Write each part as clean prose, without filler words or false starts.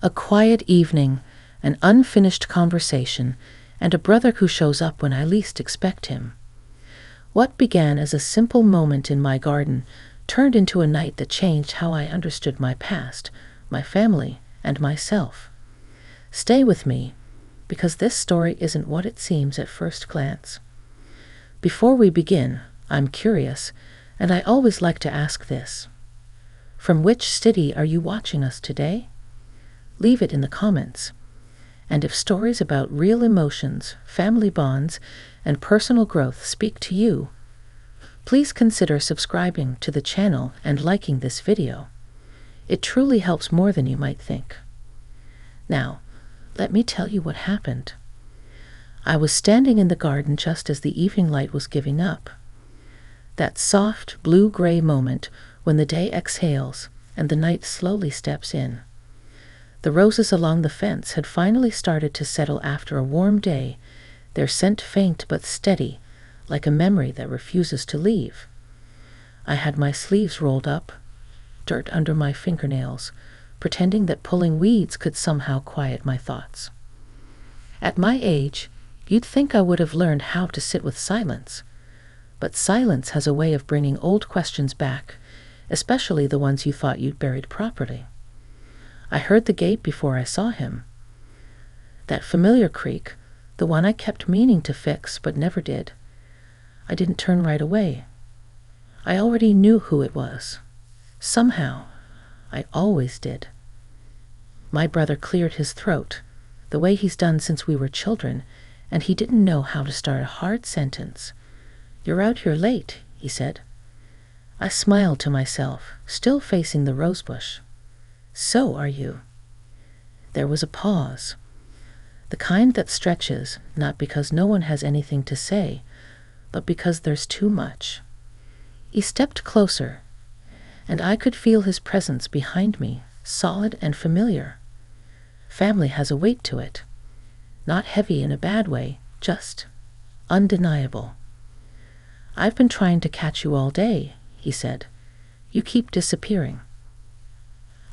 A quiet evening, an unfinished conversation, and a brother who shows up when I least expect him. What began as a simple moment in my garden turned into a night that changed how I understood my past, my family, and myself. Stay with me, because this story isn't what it seems at first glance. Before we begin, I'm curious, and I always like to ask this. From which city are you watching us today? Leave it in the comments. And if stories about real emotions, family bonds, and personal growth speak to you, please consider subscribing to the channel and liking this video. It truly helps more than you might think. Now, let me tell you what happened. I was standing in the garden just as the evening light was giving up. That soft, blue-gray moment when the day exhales and the night slowly steps in. The roses along the fence had finally started to settle after a warm day, their scent faint but steady, like a memory that refuses to leave. I had my sleeves rolled up, dirt under my fingernails, pretending that pulling weeds could somehow quiet my thoughts. At my age, you'd think I would have learned how to sit with silence. But silence has a way of bringing old questions back, especially the ones you thought you'd buried properly. I heard the gate before I saw him. That familiar creak, the one I kept meaning to fix but never did. I didn't turn right away. I already knew who it was. Somehow, I always did. My brother cleared his throat, the way he's done since we were children, and he didn't know how to start a hard sentence. "You're out here late," he said. I smiled to myself, still facing the rosebush. "So are you." There was a pause. The kind that stretches, not because no one has anything to say, but because there's too much. He stepped closer, and I could feel his presence behind me, solid and familiar. Family has a weight to it. Not heavy in a bad way, just undeniable. "I've been trying to catch you all day," he said. "You keep disappearing."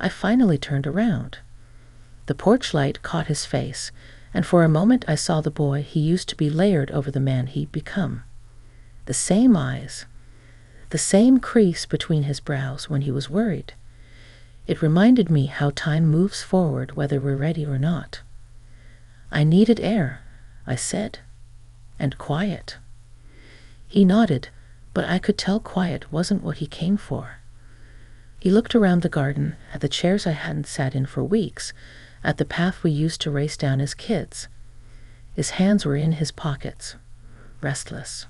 I finally turned around. The porch light caught his face, and for a moment I saw the boy he used to be layered over the man he'd become. The same eyes, the same crease between his brows when he was worried. It reminded me how time moves forward whether we're ready or not. "I needed air," I said, "and quiet." He nodded, but I could tell quiet wasn't what he came for. He looked around the garden, at the chairs I hadn't sat in for weeks, at the path we used to race down as kids. His hands were in his pockets, restless.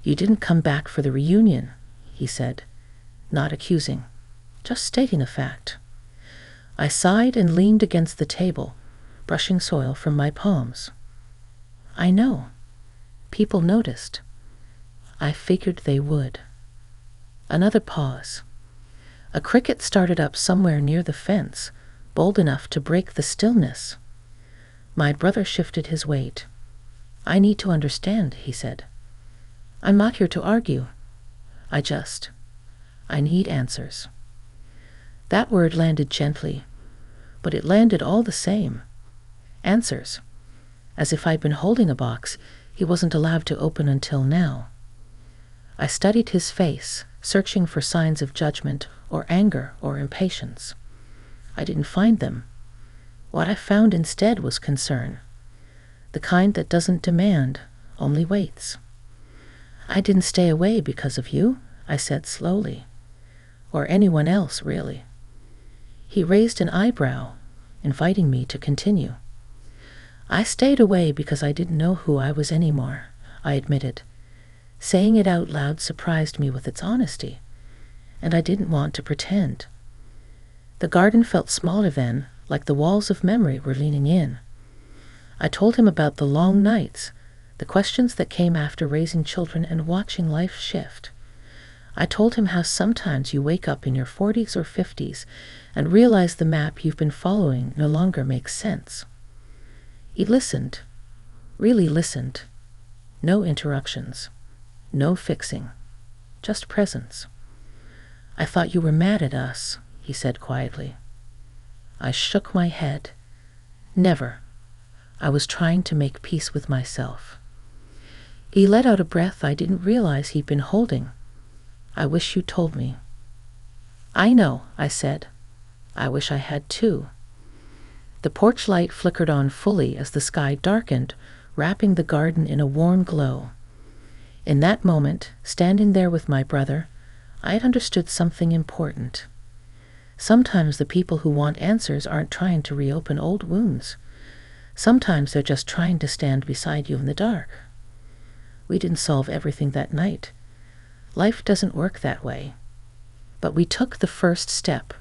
"You didn't come back for the reunion," he said, not accusing, just stating a fact. I sighed and leaned against the table, brushing soil from my palms. "I know. People noticed. I figured they would." Another pause. A cricket started up somewhere near the fence, bold enough to break the stillness. My brother shifted his weight. "I need to understand," he said. "I'm not here to argue. I need answers." That word landed gently, but it landed all the same. Answers. As if I'd been holding a box he wasn't allowed to open until now. I studied his face, searching for signs of judgment or anger or impatience. I didn't find them. What I found instead was concern, the kind that doesn't demand, only waits. "I didn't stay away because of you," I said slowly. "Or anyone else, really." He raised an eyebrow, inviting me to continue. "I stayed away because I didn't know who I was anymore," I admitted. Saying it out loud surprised me with its honesty, and I didn't want to pretend. The garden felt smaller then, like the walls of memory were leaning in. I told him about the long nights, the questions that came after raising children and watching life shift. I told him how sometimes you wake up in your 40s or 50s and realize the map you've been following no longer makes sense. He listened, really listened. No interruptions, no fixing, just presence. "I thought you were mad at us," he said quietly. I shook my head. Never. I was trying to make peace with myself. He let out a breath I didn't realize he'd been holding. I wish you told me. I know, I said. I wish I had too. The porch light flickered on fully as the sky darkened, wrapping the garden in a warm glow. In that moment, standing there with my brother, I had understood something important. Sometimes the people who want answers aren't trying to reopen old wounds. Sometimes they're just trying to stand beside you in the dark. We didn't solve everything that night. Life doesn't work that way. But we took the first step,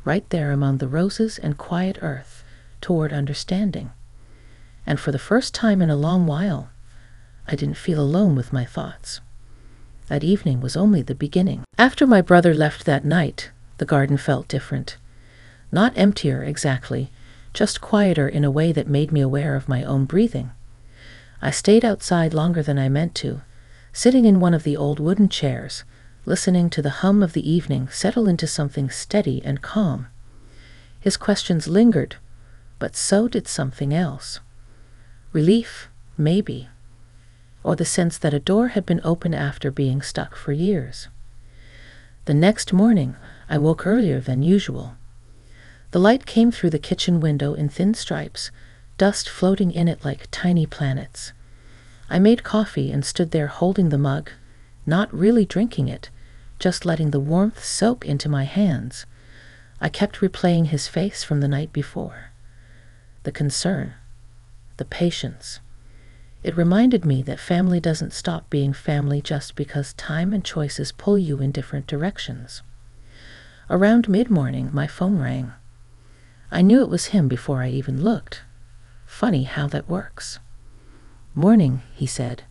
right there among the roses and quiet earth, toward understanding. And for the first time in a long while, I didn't feel alone with my thoughts. That evening was only the beginning. After my brother left that night, the garden felt different. Not emptier exactly, just quieter in a way that made me aware of my own breathing. I stayed outside longer than I meant to, sitting in one of the old wooden chairs, listening to the hum of the evening settle into something steady and calm. His questions lingered, but so did something else. Relief, maybe, or the sense that a door had been open after being stuck for years. The next morning, I woke earlier than usual. The light came through the kitchen window in thin stripes, dust floating in it like tiny planets. I made coffee and stood there holding the mug, not really drinking it, just letting the warmth soak into my hands. I kept replaying his face from the night before. The concern, the patience. It reminded me that family doesn't stop being family just because time and choices pull you in different directions. Around mid-morning, my phone rang. I knew it was him before I even looked. Funny how that works. "Morning," he said.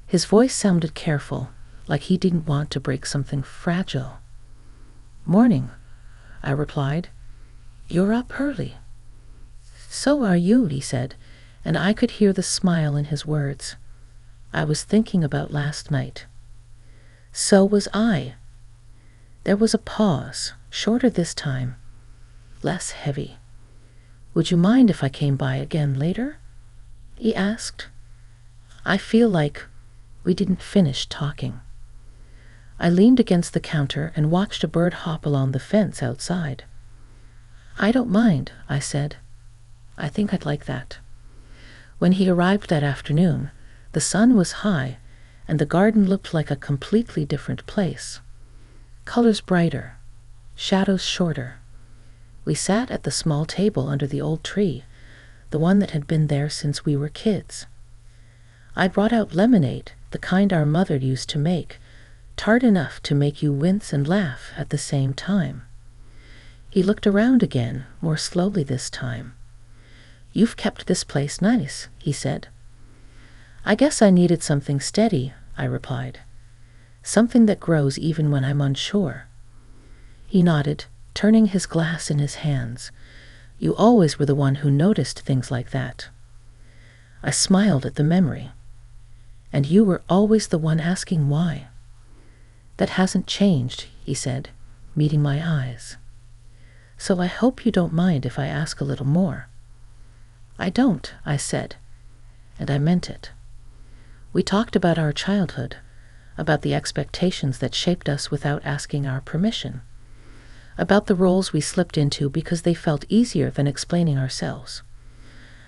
His voice sounded careful, like he didn't want to break something fragile. "Morning," I replied. "You're up early." "So are you," he said, and I could hear the smile in his words. "I was thinking about last night." So was I. There was a pause, shorter this time, less heavy. "Would you mind if I came by again later?" he asked. I feel like we didn't finish talking. I leaned against the counter and watched a bird hop along the fence outside. "I don't mind," I said. "I think I'd like that." When he arrived that afternoon, the sun was high, and the garden looked like a completely different place. Colors brighter, shadows shorter. We sat at the small table under the old tree, the one that had been there since we were kids. I brought out lemonade, the kind our mother used to make, tart enough to make you wince and laugh at the same time. He looked around again, more slowly this time. "You've kept this place nice," he said. "I guess I needed something steady," I replied. "Something that grows even when I'm unsure." He nodded, turning his glass in his hands. "You always were the one who noticed things like that." I smiled at the memory. "And you were always the one asking why." "That hasn't changed," he said, meeting my eyes. "So I hope you don't mind if I ask a little more." "I don't," I said, and I meant it. We talked about our childhood, about the expectations that shaped us without asking our permission, about the roles we slipped into because they felt easier than explaining ourselves.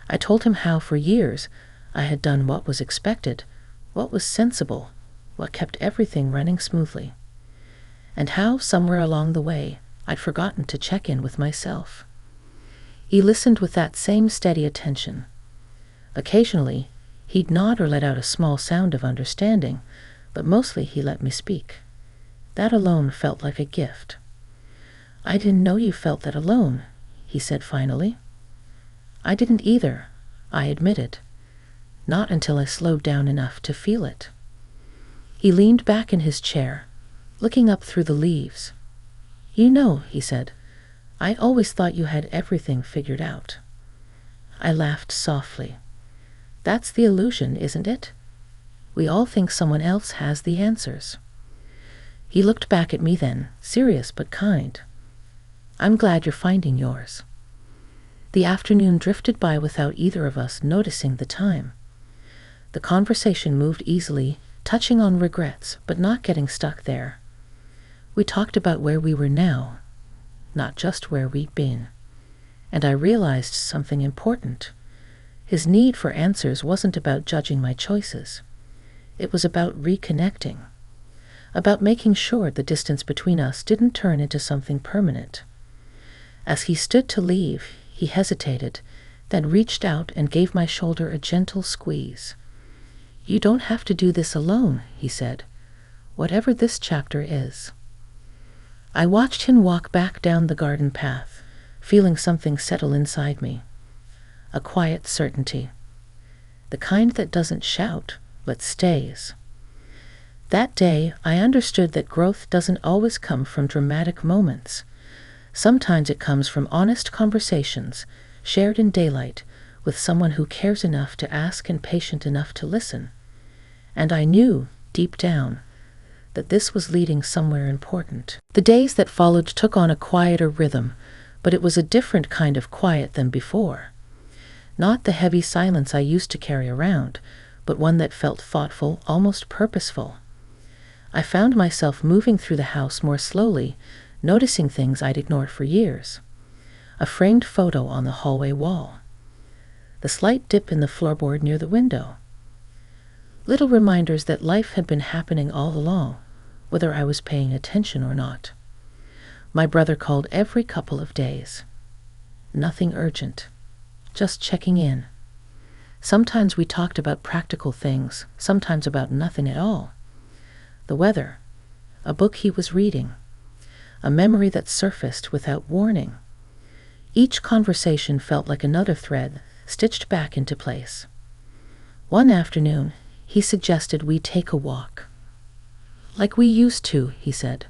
I told him how for years I had done what was expected, what was sensible, what kept everything running smoothly, and how somewhere along the way I'd forgotten to check in with myself. He listened with that same steady attention. Occasionally, he'd nod or let out a small sound of understanding, but mostly he let me speak. That alone felt like a gift. "I didn't know you felt that alone," he said finally. "I didn't either," I admitted. Not until I slowed down enough to feel it. He leaned back in his chair, looking up through the leaves. "You know," he said, "I always thought you had everything figured out." I laughed softly. "That's the illusion, isn't it? We all think someone else has the answers." He looked back at me then, serious but kind. "I'm glad you're finding yours." The afternoon drifted by without either of us noticing the time. The conversation moved easily, touching on regrets, but not getting stuck there. We talked about where we were now, not just where we'd been. And I realized something important. His need for answers wasn't about judging my choices. It was about reconnecting, about making sure the distance between us didn't turn into something permanent. As he stood to leave, he hesitated, then reached out and gave my shoulder a gentle squeeze. "You don't have to do this alone," he said, "whatever this chapter is." I watched him walk back down the garden path, feeling something settle inside me. A quiet certainty. The kind that doesn't shout, but stays. That day, I understood that growth doesn't always come from dramatic moments. Sometimes it comes from honest conversations, shared in daylight, with someone who cares enough to ask and patient enough to listen. And I knew, deep down, that this was leading somewhere important. The days that followed took on a quieter rhythm, but it was a different kind of quiet than before. Not the heavy silence I used to carry around, but one that felt thoughtful, almost purposeful. I found myself moving through the house more slowly, noticing things I'd ignored for years. A framed photo on the hallway wall. The slight dip in the floorboard near the window. Little reminders that life had been happening all along, whether I was paying attention or not. My brother called every couple of days. Nothing urgent, just checking in. Sometimes we talked about practical things, sometimes about nothing at all. The weather, a book he was reading, a memory that surfaced without warning. Each conversation felt like another thread stitched back into place. One afternoon, he suggested we take a walk. "Like we used to," he said,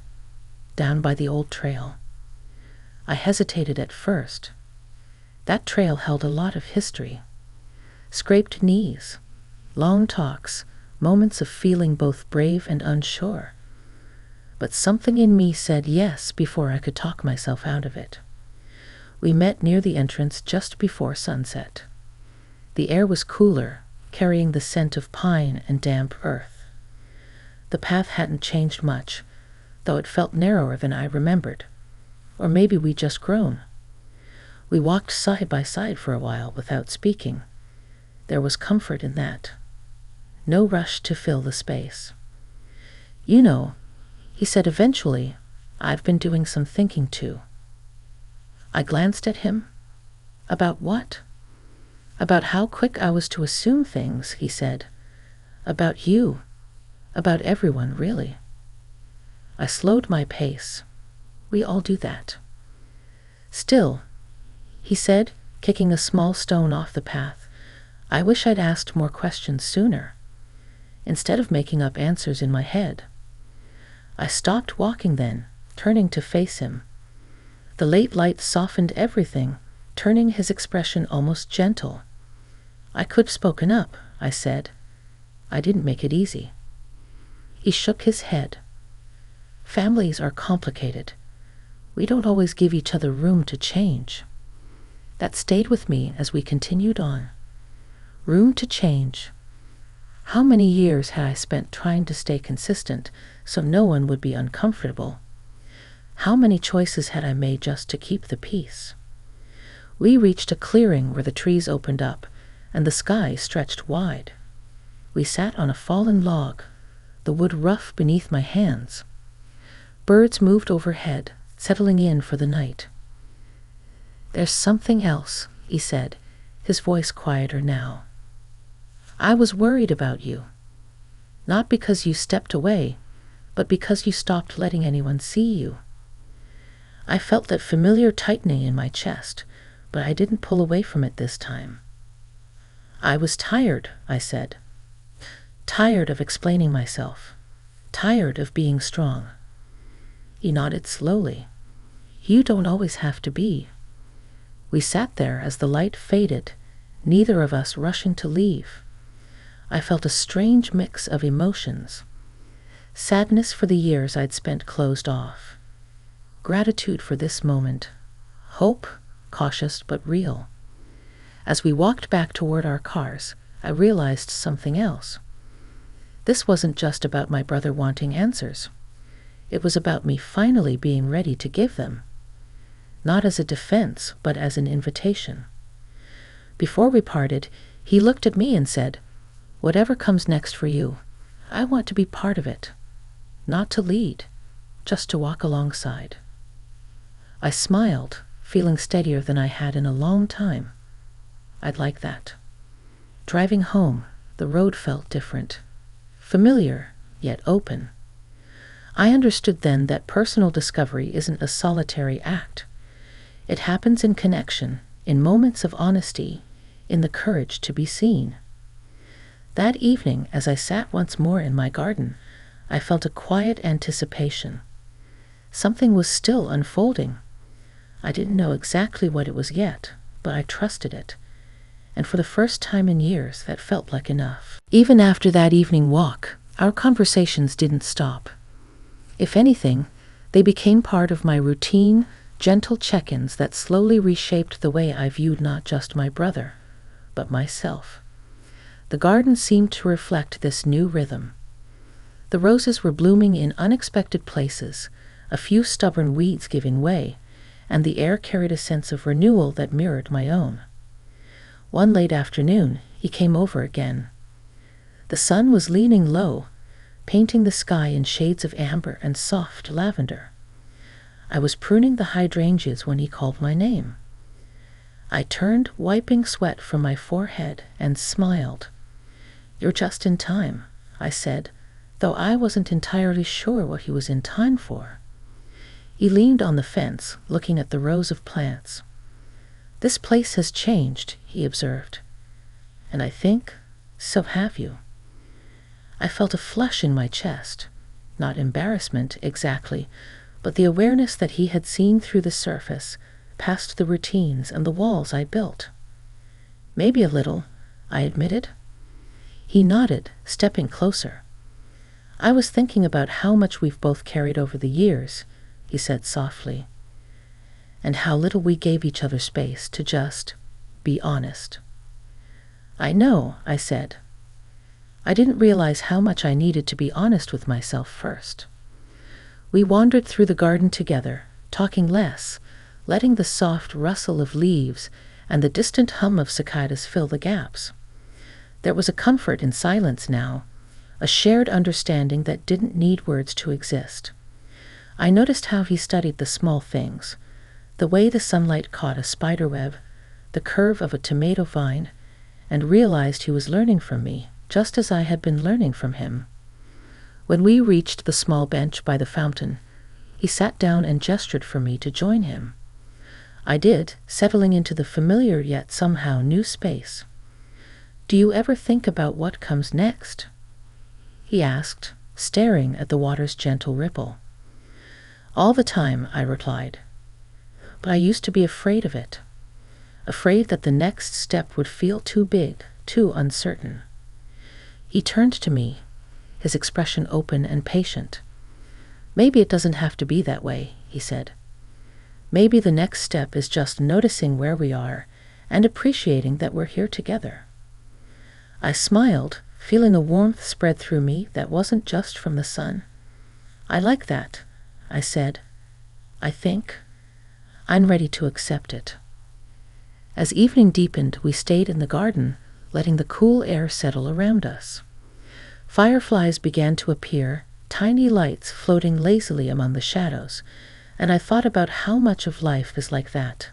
"down by the old trail." I hesitated at first. That trail held a lot of history. Scraped knees, long talks, moments of feeling both brave and unsure. But something in me said yes before I could talk myself out of it. We met near the entrance just before sunset. The air was cooler, carrying the scent of pine and damp earth. The path hadn't changed much, though it felt narrower than I remembered. Or maybe we'd just grown. We walked side by side for a while without speaking. There was comfort in that. No rush to fill the space. "You know," he said eventually, "I've been doing some thinking too." I glanced at him. "About what?" "About how quick I was to assume things," he said. "About you. About everyone, really." I slowed my pace. We all do that. "Still," he said, kicking a small stone off the path, "I wish I'd asked more questions sooner, instead of making up answers in my head." I stopped walking then, turning to face him. The late light softened everything, turning his expression almost gentle. "I could have spoken up," I said. "I didn't make it easy." He shook his head. "Families are complicated. We don't always give each other room to change." That stayed with me as we continued on. Room to change. How many years had I spent trying to stay consistent so no one would be uncomfortable? How many choices had I made just to keep the peace? We reached a clearing where the trees opened up and the sky stretched wide. We sat on a fallen log, the wood rough beneath my hands. Birds moved overhead, settling in for the night. "There's something else," he said, his voice quieter now. "I was worried about you. Not because you stepped away, but because you stopped letting anyone see you." I felt that familiar tightening in my chest, but I didn't pull away from it this time. "I was tired," I said. "Tired of explaining myself. Tired of being strong." He nodded slowly. "You don't always have to be." We sat there as the light faded, neither of us rushing to leave. I felt a strange mix of emotions. Sadness for the years I'd spent closed off. Gratitude for this moment. Hope, cautious but real. As we walked back toward our cars, I realized something else. This wasn't just about my brother wanting answers. It was about me finally being ready to give them. Not as a defense, but as an invitation. Before we parted, he looked at me and said, "Whatever comes next for you, I want to be part of it. Not to lead, just to walk alongside." I smiled, feeling steadier than I had in a long time. I'd like that. Driving home, the road felt different. Familiar, yet open. I understood then that personal discovery isn't a solitary act. It happens in connection, in moments of honesty, in the courage to be seen. That evening, as I sat once more in my garden, I felt a quiet anticipation. Something was still unfolding. I didn't know exactly what it was yet, but I trusted it. And for the first time in years, that felt like enough. Even after that evening walk, our conversations didn't stop. If anything, they became part of my routine, gentle check-ins that slowly reshaped the way I viewed not just my brother, but myself. The garden seemed to reflect this new rhythm. The roses were blooming in unexpected places, a few stubborn weeds giving way, and the air carried a sense of renewal that mirrored my own. One late afternoon, he came over again. The sun was leaning low, painting the sky in shades of amber and soft lavender. I was pruning the hydrangeas when he called my name. I turned, wiping sweat from my forehead, and smiled. "You're just in time," I said, though I wasn't entirely sure what he was in time for. He leaned on the fence, looking at the rows of plants. "This place has changed," he observed. "And I think, so have you." I felt a flush in my chest, not embarrassment exactly, but the awareness that he had seen through the surface, past the routines and the walls I built. "Maybe a little," I admitted. He nodded, stepping closer. "I was thinking about how much we've both carried over the years," he said softly, "and how little we gave each other space to just be honest." "I know," I said. I didn't realize how much I needed to be honest with myself first. We wandered through the garden together, talking less, letting the soft rustle of leaves and the distant hum of cicadas fill the gaps. There was a comfort in silence now, a shared understanding that didn't need words to exist. I noticed how he studied the small things, the way the sunlight caught a spiderweb, the curve of a tomato vine, and realized he was learning from me, just as I had been learning from him. When we reached the small bench by the fountain, he sat down and gestured for me to join him. I did, settling into the familiar yet somehow new space. "Do you ever think about what comes next?" he asked, staring at the water's gentle ripple. "All the time," I replied. "But I used to be afraid of it, afraid that the next step would feel too big, too uncertain." He turned to me, his expression open and patient. "Maybe it doesn't have to be that way," he said. "Maybe the next step is just noticing where we are and appreciating that we're here together." I smiled, feeling a warmth spread through me that wasn't just from the sun. "I like that," I said. "I think I'm ready to accept it." As evening deepened, we stayed in the garden, letting the cool air settle around us. Fireflies began to appear, tiny lights floating lazily among the shadows, and I thought about how much of life is like that.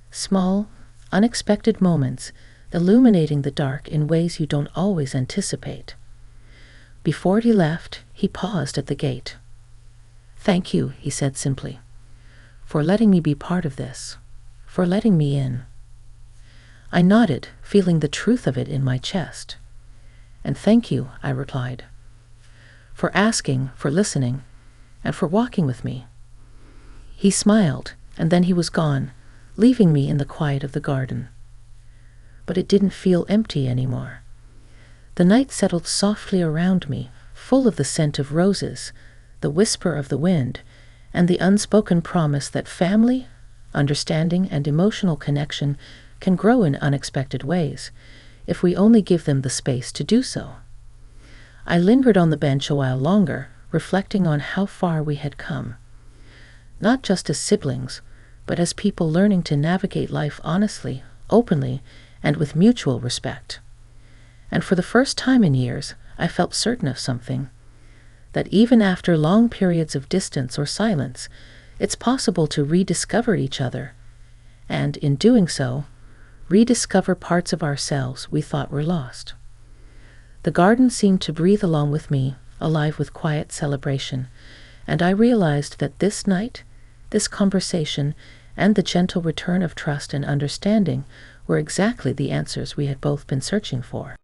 Small, unexpected moments illuminating the dark in ways you don't always anticipate. Before he left, he paused at the gate. "Thank you," he said simply, "for letting me be part of this, for letting me in." I nodded, feeling the truth of it in my chest. "And thank you," I replied, "for asking, for listening, and for walking with me." He smiled, and then he was gone, leaving me in the quiet of the garden. But it didn't feel empty anymore. The night settled softly around me, full of the scent of roses, the whisper of the wind, and the unspoken promise that family, understanding, and emotional connection can grow in unexpected ways, if we only give them the space to do so. I lingered on the bench a while longer, reflecting on how far we had come. Not just as siblings, but as people learning to navigate life honestly, openly, and with mutual respect. And for the first time in years, I felt certain of something, that even after long periods of distance or silence, it's possible to rediscover each other, and in doing so, rediscover parts of ourselves we thought were lost. The garden seemed to breathe along with me, alive with quiet celebration, and I realized that this night, this conversation, and the gentle return of trust and understanding were exactly the answers we had both been searching for.